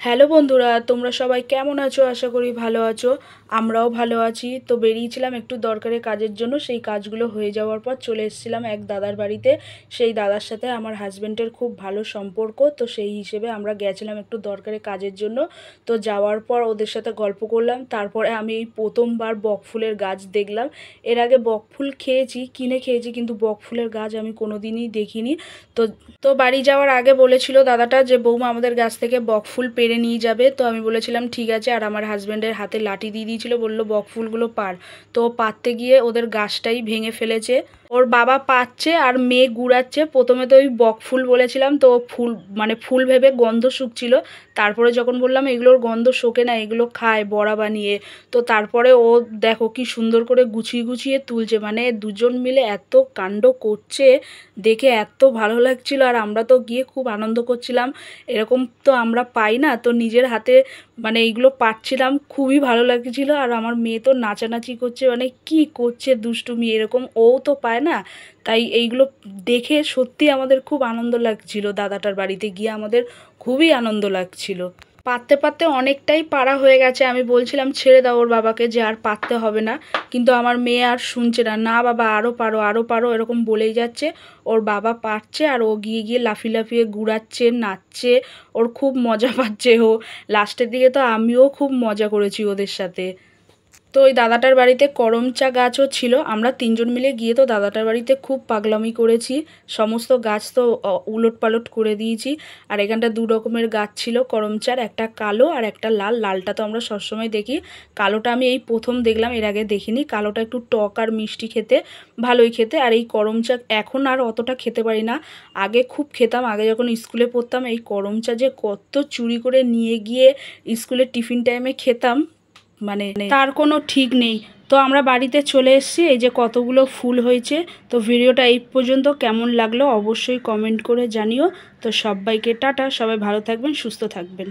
Hello বন্ধুরা, তোমরা সবাই কেমন আছো? আশা করি ভালো আছো। আমরাও ভালো আছি। তো বেরিয়েছিলাম একটু দরকারি কাজের জন্য। সেই কাজগুলো হয়ে যাওয়ার পর চলে এসেছিলাম এক দাদার বাড়িতে। সেই দাদার সাথে আমার হাজব্যান্ডের খুব ভালো সম্পর্ক, তো সেই হিসেবে আমরা গেছিলাম একটু দরকারি কাজের জন্য। তো যাওয়ার পর ওদের সাথে গল্প করলাম। তারপরে আমি এই প্রথমবার বকফুলের গাছ দেখলাম। এর আগে বকফুল খেয়েছি, কিনে খেয়েছি, কিন্তু বকফুলের গাছ আমি কোনোদিনই দেখিনি। তো তো বাড়ি যাওয়ার আগে বলেছিল দাদাটা যে বৌমা আমাদের গাছ থেকে বকফুল পেড়ে নিয়ে যাবে। তো আমি বলেছিলাম ঠিক আছে, আর আমার হাজব্যান্ডের হাতে লাঠি দিয়ে দিয়েছিল, বললো বকফুলগুলো পার। তো পারতে গিয়ে ওদের গাছটাই ভেঙে ফেলেছে। ওর বাবা পাচ্ছে আর মেয়ে গুড়াচ্ছে। প্রথমে তো ওই বকফুল বলেছিলাম, তো ফুল মানে ফুল ভেবে গন্ধ শুকছিল। তারপরে যখন বললাম এগুলোর গন্ধ শোকে না, এগুলো খায় বড়া বানিয়ে, তো তারপরে ও দেখো কি সুন্দর করে গুছিয়ে গুছিয়ে তুলছে। মানে দুজন মিলে এত কাণ্ড করছে, দেখে এত ভালো লাগছিল। আর আমরা তো গিয়ে খুব আনন্দ করছিলাম, এরকম তো আমরা পাই না। তো নিজের হাতে মানে এইগুলো পাচ্ছিলাম, খুবই ভালো লাগছিল। আর আমার মেয়ে তো নাচানাচি করছে, মানে কি করছে দুষ্টুমি, এরকম ও তো পায় না। তাই এইগুলো দেখে সত্যি আমাদের খুব আনন্দ লাগছিল। দাদাটার বাড়িতে গিয়ে আমাদের খুবই আনন্দ লাগছিল। পারতে পারতে অনেকটাই পারা হয়ে গেছে। আমি বলছিলাম ছেড়ে দাও ওর বাবাকে, যে আর পারতে হবে না, কিন্তু আমার মেয়ে আর শুনছে না। না বাবা আরও পারো, আরও পারো, এরকম বলেই যাচ্ছে। ওর বাবা পারছে আর ও গিয়ে গিয়ে লাফিয়ে লাফিয়ে ঘুরাচ্ছে, নাচছে, ওর খুব মজা পাচ্ছে ও। লাস্টের দিকে তো আমিও খুব মজা করেছি ওদের সাথে। তো ওই দাদাটার বাড়িতে করম চা গাছও ছিল। আমরা তিনজন মিলে গিয়ে তো দাদাটার বাড়িতে খুব পাগলামি করেছি। সমস্ত গাছ তো উলট পালট করে দিয়েছি। আর এখানটা দু রকমের গাছ ছিল করম চার, একটা কালো আর একটা লাল। লালটা তো আমরা সবসময় দেখি, কালোটা আমি এই প্রথম দেখলাম, এর আগে দেখিনি। কালোটা একটু টক আর মিষ্টি খেতে, ভালোই খেতে। আর এই করম চা এখন আর অতটা খেতে পারি না, আগে খুব খেতাম। আগে যখন স্কুলে পড়তাম এই করম চা যে কত চুরি করে নিয়ে গিয়ে স্কুলের টিফিন টাইমে খেতাম, মানে তার কোনো ঠিক নেই। তো আমরা বাড়িতে চলে এসেছি, এই যে কতগুলো ফুল হয়েছে। তো ভিডিওটা এই পর্যন্ত কেমন লাগলো অবশ্যই কমেন্ট করে জানিও। তো সবাইকে টাটা, সবাই ভালো থাকবেন, সুস্থ থাকবেন।